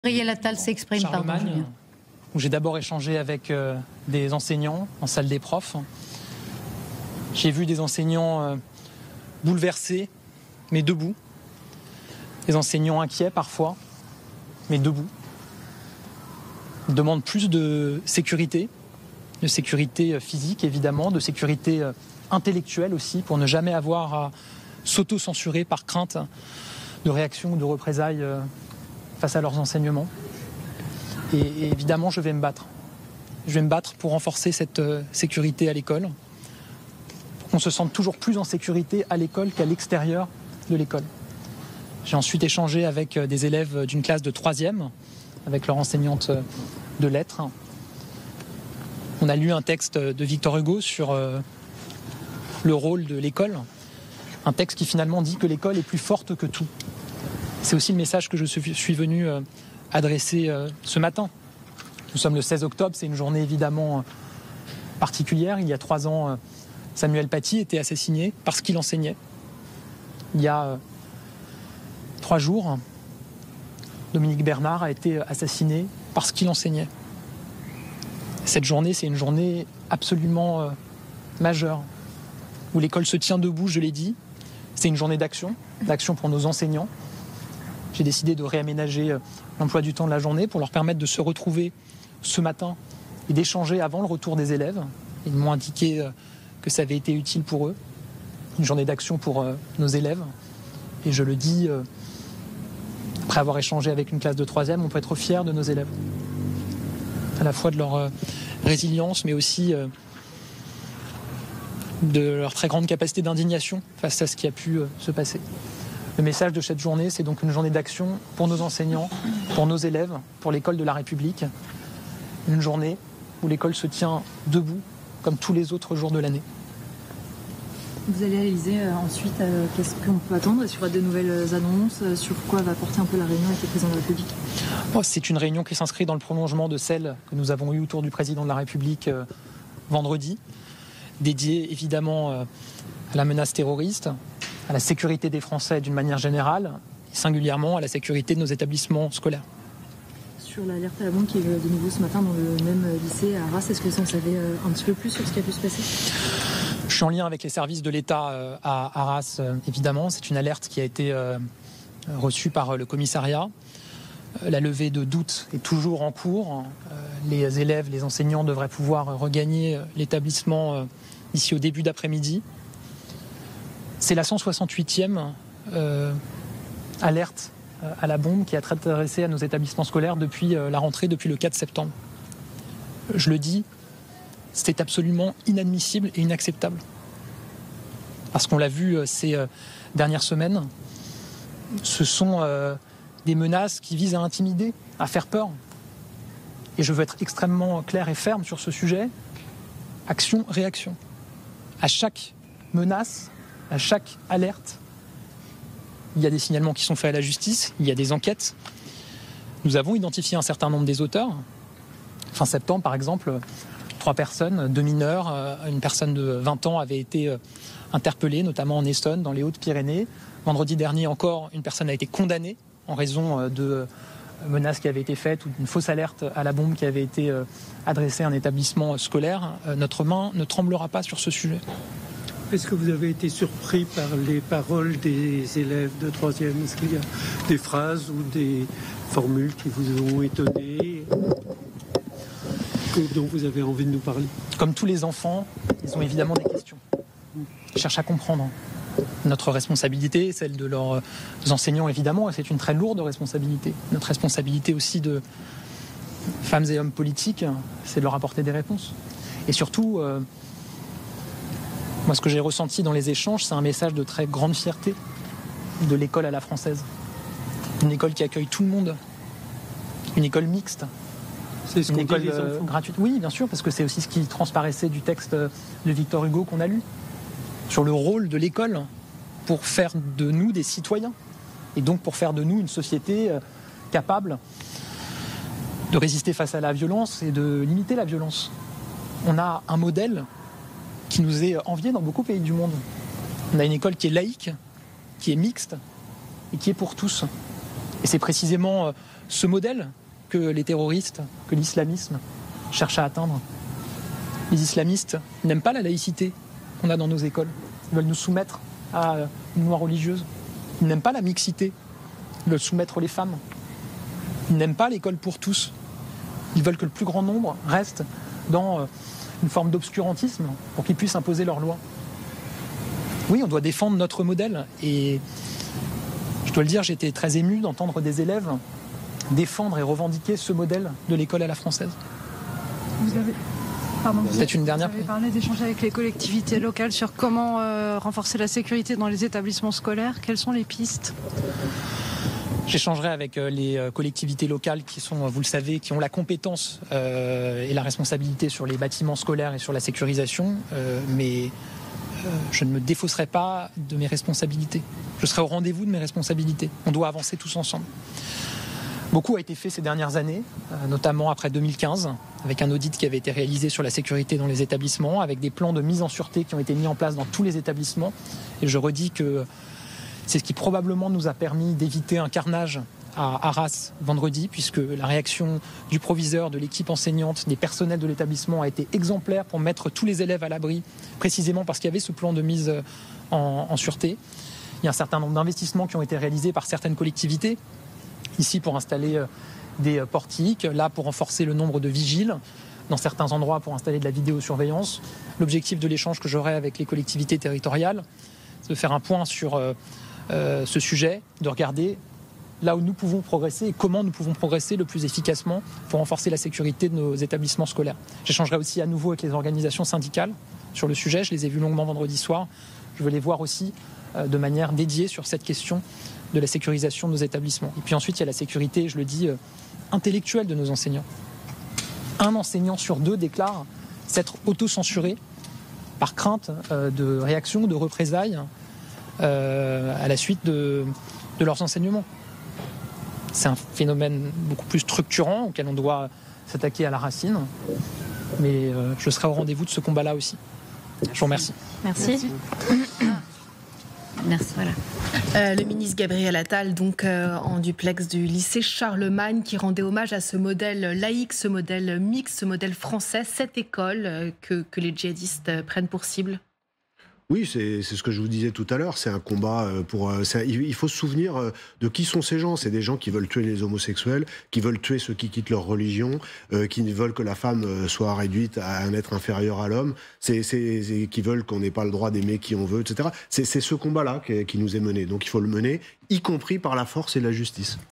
Gabriel Attal s'exprime, Charlemagne, où j'ai d'abord échangé avec des enseignants en salle des profs. J'ai vu des enseignants bouleversés, mais debout. Des enseignants inquiets parfois, mais debout. Ils demandent plus de sécurité physique évidemment, de sécurité intellectuelle aussi, pour ne jamais avoir à s'auto-censurer par crainte de réaction ou de représailles face à leurs enseignements. Et évidemment, je vais me battre. Je vais me battre pour renforcer cette sécurité à l'école, pour qu'on se sente toujours plus en sécurité à l'école qu'à l'extérieur de l'école. J'ai ensuite échangé avec des élèves d'une classe de 3e, avec leur enseignante de lettres. On a lu un texte de Victor Hugo sur le rôle de l'école, un texte qui finalement dit que l'école est plus forte que tout. C'est aussi le message que je suis venu adresser ce matin. Nous sommes le 16 octobre, c'est une journée évidemment particulière. Il y a 3 ans, Samuel Paty était assassiné parce qu'il enseignait. Il y a 3 jours, Dominique Bernard a été assassiné parce qu'il enseignait. Cette journée, c'est une journée absolument majeure, où l'école se tient debout, je l'ai dit. C'est une journée d'action pour nos enseignants. J'ai décidé de réaménager l'emploi du temps de la journée pour leur permettre de se retrouver ce matin et d'échanger avant le retour des élèves. Ils m'ont indiqué que ça avait été utile pour eux. Une journée d'action pour nos élèves. Et je le dis, après avoir échangé avec une classe de 3e, on peut être fiers de nos élèves. À la fois de leur résilience, mais aussi de leur très grande capacité d'indignation face à ce qui a pu se passer. Le message de cette journée, c'est donc une journée d'action pour nos enseignants, pour nos élèves, pour l'école de la République. Une journée où l'école se tient debout, comme tous les autres jours de l'année. Vous allez réaliser ensuite, qu'est-ce qu'on peut attendre sur de nouvelles annonces, sur quoi va porter un peu la réunion avec le président de la République? C'est une réunion qui s'inscrit dans le prolongement de celle que nous avons eue autour du président de la République vendredi, dédiée évidemment à la menace terroriste, à la sécurité des Français d'une manière générale, et singulièrement à la sécurité de nos établissements scolaires. Sur l'alerte à la bombe qui est de nouveau ce matin dans le même lycée à Arras, est-ce que vous en savez un petit peu plus sur ce qui a pu se passer? Je suis en lien avec les services de l'État à Arras, évidemment. C'est une alerte qui a été reçue par le commissariat. La levée de doute est toujours en cours. Les élèves, les enseignants devraient pouvoir regagner l'établissement d'ici au début d'après-midi. C'est la 168e alerte à la bombe qui a été adressée à nos établissements scolaires depuis la rentrée, depuis le 4 septembre. Je le dis, c'est absolument inadmissible et inacceptable. Parce qu'on l'a vu ces dernières semaines, ce sont des menaces qui visent à intimider, à faire peur. Et je veux être extrêmement clair et ferme sur ce sujet. Action, réaction. À chaque menace, à chaque alerte, il y a des signalements qui sont faits à la justice, il y a des enquêtes. Nous avons identifié un certain nombre des auteurs. Fin septembre, par exemple, 3 personnes, 2 mineurs, une personne de 20 ans avait été interpellée, notamment en Essonne, dans les Hautes-Pyrénées. Vendredi dernier encore, une personne a été condamnée en raison de menaces qui avaient été faites ou d'une fausse alerte à la bombe qui avait été adressée à un établissement scolaire. Notre main ne tremblera pas sur ce sujet. Est-ce que vous avez été surpris par les paroles des élèves de 3e? Est-ce qu'il y a des phrases ou des formules qui vous ont étonné, dont vous avez envie de nous parler? Comme tous les enfants, ils ont évidemment des questions. Ils cherchent à comprendre. Notre responsabilité, celle de leurs enseignants évidemment, et c'est une très lourde responsabilité. Notre responsabilité aussi de femmes et hommes politiques, c'est de leur apporter des réponses. Et surtout, moi ce que j'ai ressenti dans les échanges, c'est un message de très grande fierté de l'école à la française. Une école qui accueille tout le monde, une école mixte. C'est ce une qu'on école dit les enfants. gratuite. Oui, bien sûr, parce que c'est aussi ce qui transparaissait du texte de Victor Hugo qu'on a lu, sur le rôle de l'école pour faire de nous des citoyens, et donc pour faire de nous une société capable de résister face à la violence et de limiter la violence. On a un modèle qui nous est envié dans beaucoup de pays du monde. On a une école qui est laïque, qui est mixte et qui est pour tous. Et c'est précisément ce modèle que les terroristes, que l'islamisme cherche à atteindre. Les islamistes n'aiment pas la laïcité qu'on a dans nos écoles. Ils veulent nous soumettre à une loi religieuse. Ils n'aiment pas la mixité. Ils veulent soumettre les femmes. Ils n'aiment pas l'école pour tous. Ils veulent que le plus grand nombre reste dans une forme d'obscurantisme pour qu'ils puissent imposer leurs lois. Oui, on doit défendre notre modèle. Et je dois le dire, j'étais très ému d'entendre des élèves défendre et revendiquer ce modèle de l'école à la française. Vous avez parlé d'échanger avec les collectivités locales sur comment renforcer la sécurité dans les établissements scolaires. Quelles sont les pistes ? J'échangerai avec les collectivités locales qui sont, vous le savez, qui ont la compétence et la responsabilité sur les bâtiments scolaires et sur la sécurisation, mais je ne me défausserai pas de mes responsabilités. Je serai au rendez-vous de mes responsabilités. On doit avancer tous ensemble. Beaucoup a été fait ces dernières années, notamment après 2015, avec un audit qui avait été réalisé sur la sécurité dans les établissements, avec des plans de mise en sûreté qui ont été mis en place dans tous les établissements. Et je redis que c'est ce qui probablement nous a permis d'éviter un carnage à Arras vendredi, puisque la réaction du proviseur, de l'équipe enseignante, des personnels de l'établissement a été exemplaire pour mettre tous les élèves à l'abri, précisément parce qu'il y avait ce plan de mise en sûreté. Il y a un certain nombre d'investissements qui ont été réalisés par certaines collectivités, ici pour installer des portiques, là pour renforcer le nombre de vigiles, dans certains endroits pour installer de la vidéosurveillance. L'objectif de l'échange que j'aurai avec les collectivités territoriales, c'est de faire un point sur ce sujet, de regarder là où nous pouvons progresser et comment nous pouvons progresser le plus efficacement pour renforcer la sécurité de nos établissements scolaires. J'échangerai aussi à nouveau avec les organisations syndicales sur le sujet. Je les ai vues longuement vendredi soir. Je veux les voir aussi de manière dédiée sur cette question de la sécurisation de nos établissements. Et puis ensuite, il y a la sécurité, je le dis, intellectuelle de nos enseignants. Un enseignant sur deux déclare s'être auto-censuré par crainte de réaction, de représailles à la suite de leurs enseignements. C'est un phénomène beaucoup plus structurant auquel on doit s'attaquer à la racine. Mais je serai au rendez-vous de ce combat-là aussi. Je vous remercie. Merci. Merci. Voilà. Le ministre Gabriel Attal, donc en duplex du lycée Charlemagne, qui rendait hommage à ce modèle laïque, ce modèle mixte, ce modèle français, cette école que les djihadistes prennent pour cible. Oui, c'est ce que je vous disais tout à l'heure. C'est un combat il faut se souvenir de qui sont ces gens. C'est des gens qui veulent tuer les homosexuels, qui veulent tuer ceux qui quittent leur religion, qui veulent que la femme soit réduite à un être inférieur à l'homme, qui veulent qu'on n'ait pas le droit d'aimer qui on veut, etc. C'est ce combat-là qui nous est mené. Donc il faut le mener, y compris par la force et la justice.